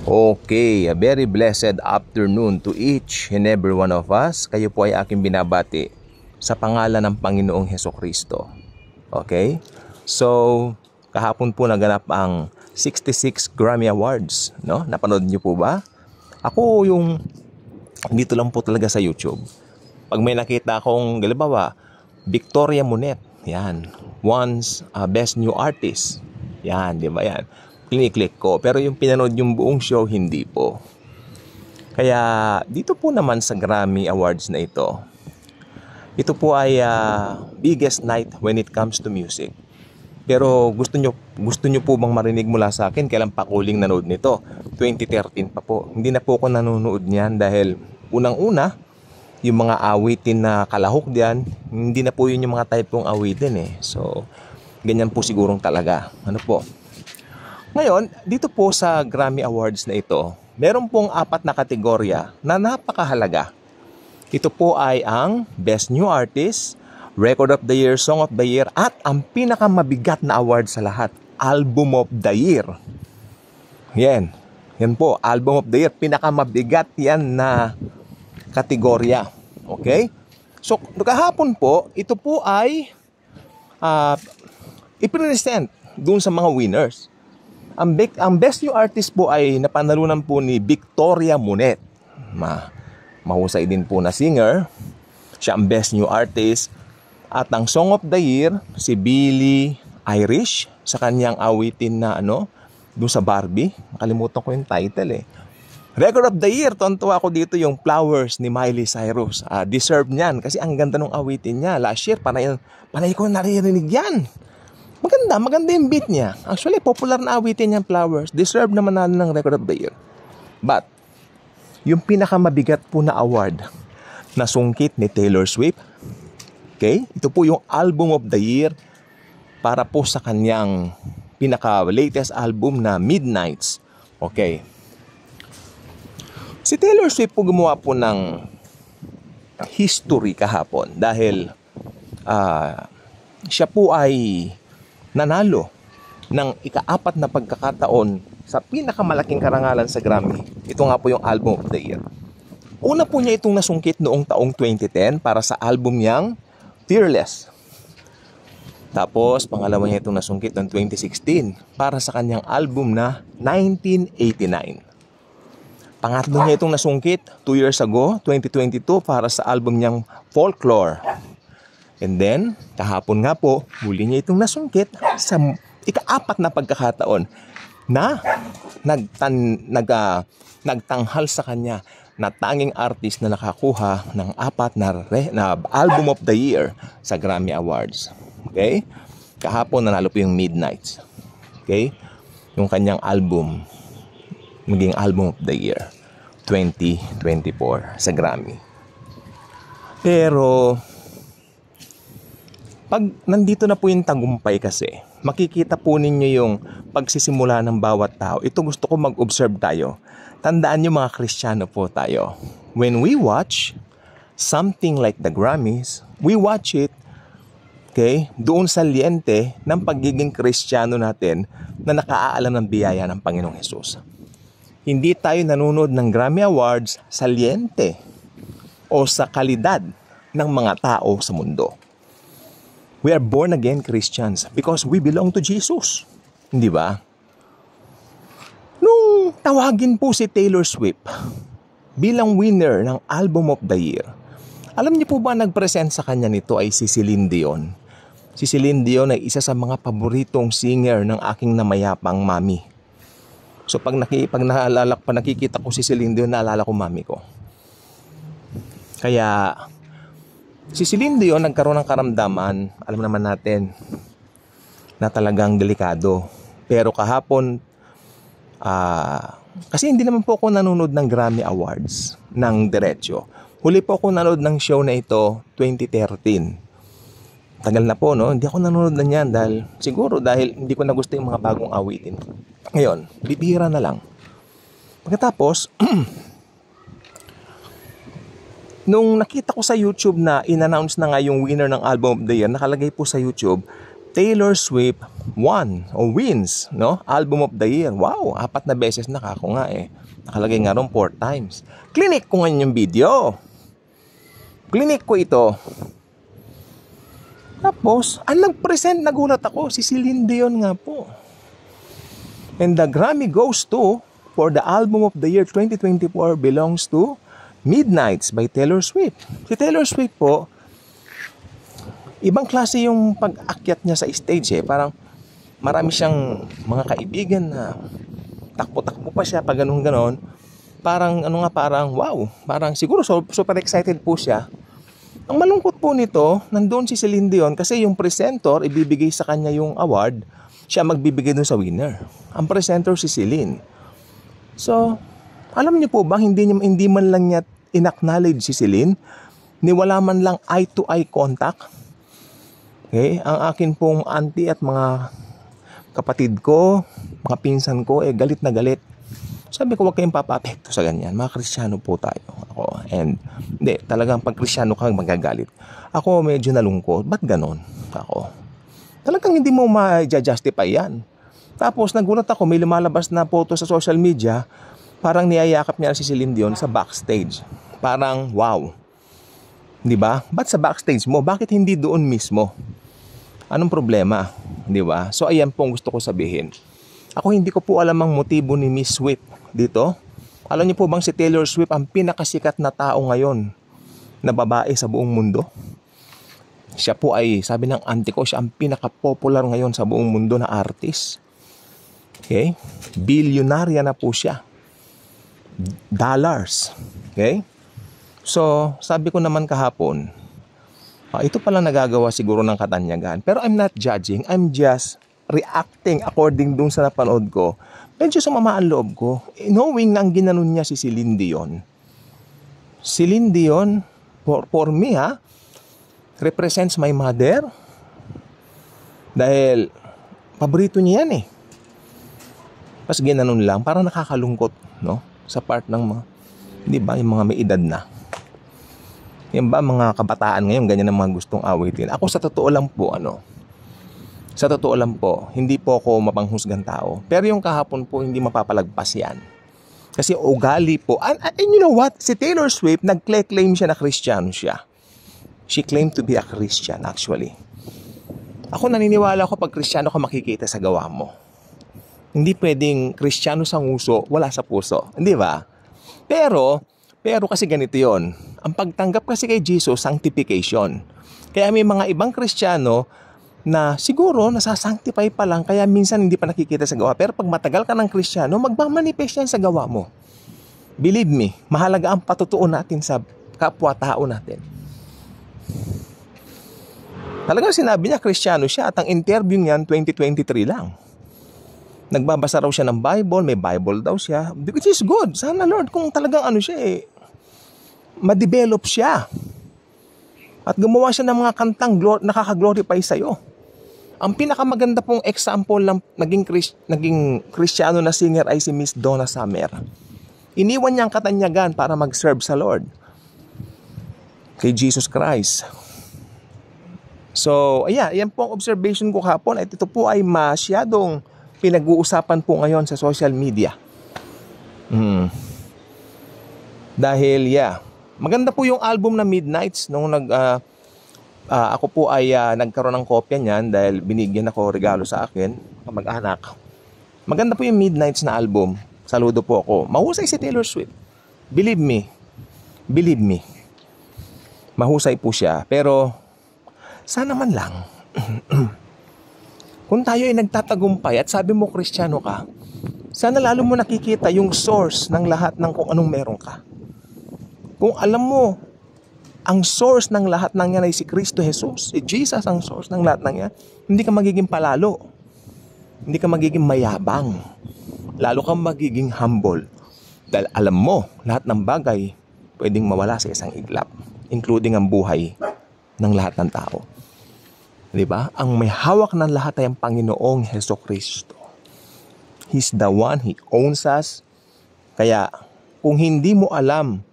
Okay, a very blessed afternoon to each and every one of us. Kayo po ay aking binabati sa pangalan ng Panginoong Hesukristo. Okay? So, kahapon po naganap ang 66 Grammy Awards, no? Napanood niyo po ba? Ako yung dito lang po talaga sa YouTube. Pag may nakita akong, halimbawa, Victoria Monet, yan. Once Best New Artist. Yan, di ba yan? Click ko. Pero yung pinanood yung buong show, hindi po. Kaya dito po naman sa Grammy Awards na ito po ay biggest night when it comes to music. Pero gusto nyo po bang marinig mula sa akin kailan pa kuling nanood nito? 2013 pa po. Hindi na po ako nanonood niyan dahil unang-una, yung mga awitin na kalahok diyan, hindi na po yun yung mga type kong awitin eh. So, ganyan po sigurong talaga. Ano po? Ngayon, dito po sa Grammy Awards na ito, meron pong 4 na kategorya na napakahalaga. Ito po ay ang Best New Artist, Record of the Year, Song of the Year, at ang pinakamabigat na award sa lahat, Album of the Year. Yan po, Album of the Year, pinakamabigat yan na kategorya. Okay? So, kahapon po, ito po ay i-present dun sa mga winners. Ang Best New Artist po ay napanalunan po ni Victoria Monet. Mahusay din po na singer. Siya ang Best New Artist. At ang Song of the Year, si Billie Eilish sa kanyang awitin na doon sa Barbie. Nakalimutan ko yung title eh. Record of the Year, tontuwa ako dito yung Flowers ni Miley Cyrus. Deserve niyan kasi ang ganda ng awitin niya. Last year, panay ko naririnig yan. Maganda yung beat niya. Actually, popular na awitin niya, Flowers. Deserve naman na ng Record of the Year. But, yung pinakamabigat po na award na sungkit ni Taylor Swift, okay? Ito po yung Album of the Year para po sa kanyang pinaka-latest album na Midnights. Okay. Si Taylor Swift po gumawa po ng history kahapon dahil siya po ay nanalo ng ika-4 na pagkakataon sa pinakamalaking karangalan sa Grammy. Ito nga po yung Album of the Year. Una po niya itong nasungkit noong taong 2010 para sa album niyang Fearless. Tapos, pangalawa niya itong nasungkit noong 2016 para sa kanyang album na 1989. Pangatlo niya itong nasungkit 2 years ago, 2022, para sa album niyang Folklore. And then, kahapon nga po, muli niya itong nasungkit sa ika-4 na pagkakataon na nagtanghal sa kanya na tanging artist na nakakuha ng 4 na Album of the Year sa Grammy Awards. Okay? Kahapon nanalo po yung Midnights. Okay? Yung kanyang album, maging Album of the Year 2024 sa Grammy. Pero pag nandito na po yung tagumpay kasi, makikita po ninyo yung pagsisimula ng bawat tao. Ito gusto ko mag-observe tayo. Tandaan nyo mga Kristiyano po tayo. When we watch something like the Grammys, we watch it, okay, doon sa liente ng pagiging Kristiyano natin na nakaaalam ng biyaya ng Panginoong Hesus. Hindi tayo nanonood ng Grammy Awards sa liente o sa kalidad ng mga tao sa mundo. We are born again Christians because we belong to Jesus. Hindi ba? Nung tawagin po si Taylor Swift bilang winner ng Album of the Year, alam niyo po ba nag-present sa kanya nito ay si Celine Dion? Si Celine Dion ay isa sa mga paboritong singer ng aking namayapang mami. So pag nakikita ko si Celine Dion, naalala ko mami ko. Kaya si Celine Dion nagkaroon ng karamdaman, alam naman natin, na talagang delikado. Pero kahapon, kasi hindi naman po ako nanonood ng Grammy Awards ng diretsyo. Huli po ako nanonood ng show na ito, 2013. Tagal na po, no? Hindi ako nanonood na niyan dahil hindi ko na gusto yung mga bagong awitin. Ngayon, bibihira na lang. Pagkatapos, nung nakita ko sa YouTube na in-announce na nga yung winner ng Album of the Year, nakalagay po sa YouTube, Taylor Swift won o wins, no? Album of the Year. Wow, 4 na beses na ako nga eh. Nakalagay nga ron 4 times. Clinic ko ngayon yung video. Clinic ko ito. Tapos, ang nag-present, nagulat ako, si Celine Dion nga po. And the Grammy goes to, for the Album of the Year 2024 belongs to Midnights by Taylor Swift. Si Taylor Swift po, ibang klase yung pag-akyat niya sa stage eh. Parang marami siyang mga kaibigan na takbo-takbo pa siya pag ganun-ganon. Parang parang wow. Parang siguro super excited po siya. Ang malungkot po nito, nandun si Celine Dion kasi yung presenter ibibigay sa kanya yung award, siya magbibigay dun sa winner. Ang presenter si Celine. So, alam niyo po ba, hindi man lang niya in-acknowledge si Celine, ni wala man lang eye-to-eye contact. Okay? Ang akin pong auntie at mga kapatid ko, mga pinsan ko, galit na galit. Sabi ko, huwag kayong papapekto sa ganyan. Mga Kristiyano po tayo. Ako. And, hindi, talagang pag Kristiyano ka, magagalit. Ako medyo nalungkot. Ba't ganon? Ako. Talagang hindi mo ma-justify yan. Tapos, nagulat ako, may lumalabas na photo sa social media, parang niyayakap niya si Celine Dion sa backstage. Parang, wow. Di ba? Ba't sa backstage mo? Bakit hindi doon mismo? Anong problema? Di ba? So, ayan po ang gusto ko sabihin. Ako hindi ko po alam ang motibo ni Miss Swift dito. Alam niyo po bang si Taylor Swift ang pinakasikat na tao ngayon na babae sa buong mundo? Siya po ay, sabi ng auntie ko, siya ang pinaka-popular ngayon sa buong mundo na artist. Okay? Bilyonarya na po siya. Dollars. Okay? So, sabi ko naman kahapon, ito pala nagagawa siguro ng katanyagan. Pero I'm not judging. I'm just reacting according dun sa napanood ko. Medyo sumama ang loob ko. Knowing na ang ginanon niya si Celine Dion. Celine Dion, for me represents my mother. Dahil, paborito niya yan eh. Tapos ginanon lang, parang nakakalungkot, no? Sa part ng mga, di ba, yung mga may edad na. Yan ba, mga kabataan ngayon, ganyan ang mga gustong awitin. Ako sa totoo lang po, sa totoo lang po, hindi po ako mapanghusgang tao. Pero yung kahapon po, hindi mapapalagpas yan. Kasi ugali po. And you know what? Si Taylor Swift, nag-claim siya na Kristiyano siya. She claimed to be a Christian actually. Ako naniniwala ko pag Kristiyano ka makikita sa gawa mo. Hindi pwedeng Kristiyano sa nguso, wala sa puso. Hindi ba? Pero kasi ganito yon. Ang pagtanggap kasi kay Jesus, sanctification. Kaya may mga ibang Kristiyano na siguro nasasanctify pa lang kaya minsan hindi pa nakikita sa gawa. Pero pag matagal ka ng Kristiyano, magmamanifest yan sa gawa mo. Believe me, mahalaga ang patutuo natin sa kapwa-tao natin. Talagang sinabi niya Kristiyano siya at ang interview niyan 2023 lang. Nagbabasa raw siya ng Bible, may Bible daw siya, which is good. Sana Lord, kung talagang siya ma-develop siya. At gumawa siya ng mga kantang nakaka-glorify sa'yo. Ang pinakamaganda pong example ng naging Kristiyano na singer ay si Miss Donna Summer. Iniwan niya ang katanyagan para mag-serve sa Lord. Kay Jesus Christ. So, yan po ang observation ko kahapon. At ito po ay masyadong pinag-uusapan po ngayon sa social media. Dahil, maganda po yung album na Midnights nung ako po ay nagkaroon ng kopya niyan dahil binigyan ako regalo sa akin, kamag-anak. Maganda po yung Midnights na album. Saludo po ako. Mahusay si Taylor Swift. Believe me. Mahusay po siya. Pero, sana man lang, kung tayo ay nagtatagumpay at sabi mo Kristiyano ka, sana lalo mo nakikita yung source ng lahat ng kung anong meron ka. Kung alam mo, ang source ng lahat ng yan ay si Kristo Jesus. Si Jesus ang source ng lahat ng yan. Hindi ka magiging palalo. Hindi ka magiging mayabang. Lalo kang magiging humble. Dahil alam mo, lahat ng bagay pwedeng mawala sa isang iglap. Including ang buhay ng lahat ng tao. Diba? Ang may hawak ng lahat ay ang Panginoong Hesukristo. He's the one, He owns us. Kaya, kung hindi mo alam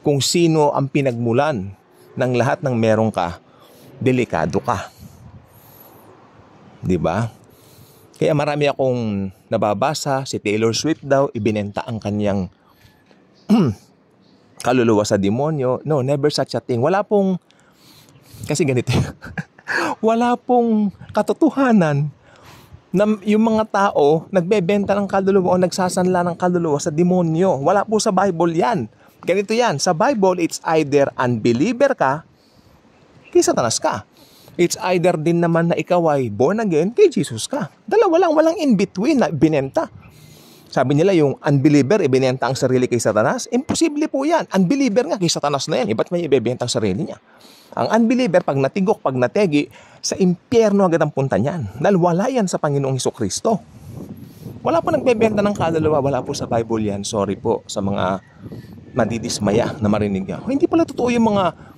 kung sino ang pinagmulan ng lahat ng meron ka, delikado ka. Di ba? Kaya marami akong nababasa, si Taylor Swift daw, ibinenta ang kanyang kaluluwa sa demonyo. No, never such a thing. Wala pong, kasi ganito, wala pong katotohanan na yung mga tao nagbebenta ng kaluluwa o nagsasanla ng kaluluwa sa demonyo. Wala po sa Bible yan. Ganito yan, sa Bible, it's either unbeliever ka, kay Satanas ka. It's either din naman na ikaw ay born again, kay Jesus ka. Dalawa lang, walang in-between na binenta. Sabi nila yung unbeliever, ibinenta ang sarili kay Satanas. Imposible po yan. Unbeliever nga, kay Satanas na yan. Ba't may ibebenta ang sarili niya? Ang unbeliever, pag natigok, pag nategi, sa impyerno agad ang punta niyan. Dahil wala yan sa Panginoong Hesukristo. Wala po nagbebenta ng kaluluwa, wala po sa Bible yan. Sorry po sa mga madidismaya na marinig yan. Hindi pala totoo yung mga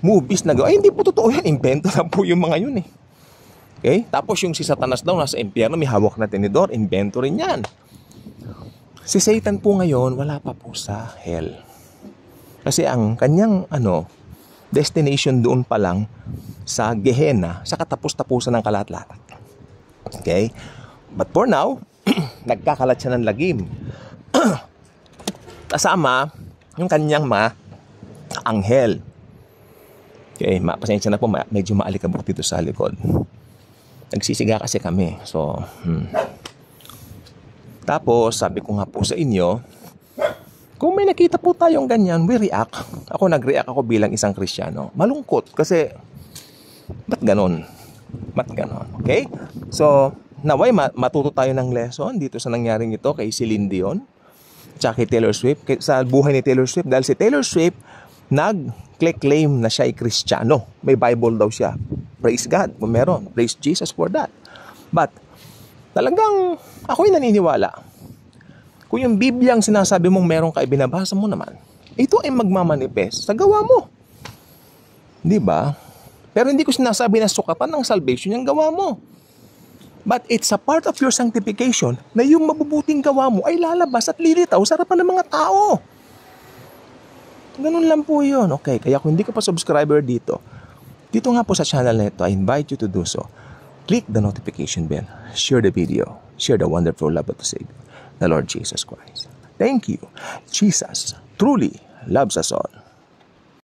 movies na gawa. Ay, hindi po totoo yan. Invento lang po yung mga yun eh. Okay? Tapos yung si Satanas daw nasa impyerno, may hawak na tinidor. Invento rin yan. Si Satan po ngayon, wala pa po sa hell. Kasi ang kanyang destination doon pa lang sa Gehenna, sa katapos-tapusan ng kalat-lahat. Okay? But for now, nagkakalat siya ng lagim. Kasama yung kanyang mga anghel. Okay, pasensya na po, medyo maalikabok dito sa likod. Nagsisiga kasi kami. So, Tapos, sabi ko nga po sa inyo, kung may nakita po tayong ganyan, we react. Ako nag-react ako bilang isang Kristiyano. Malungkot kasi, ba't ganon? Okay? So, naway matuto tayo ng lesson dito sa nangyaring ito kay Celine Dion, tsaka kay Taylor Swift, sa buhay ni Taylor Swift. Dahil si Taylor Swift, nag-claim na siya ay Kristiyano. May Bible daw siya. Praise God kung meron. Praise Jesus for that. But, talagang ako'y naniniwala. Kung yung Biblia ang sinasabi mong meron ka, binabasa mo naman, ito ay magmamanifest sa gawa mo. Di ba? Pero hindi ko sinasabi na sukatan ng salvation yung gawa mo. But it's a part of your sanctification na yung mabubuting gawa mo ay lalabas at lilitaw sa harapan ng mga tao. Ganun lang po yun. Okay, kaya kung hindi ka pa subscriber dito nga po sa channel na ito, I invite you to do so. Click the notification bell, share the video, share the wonderful love of the Savior, the Lord Jesus Christ. Thank you. Jesus truly loves us all.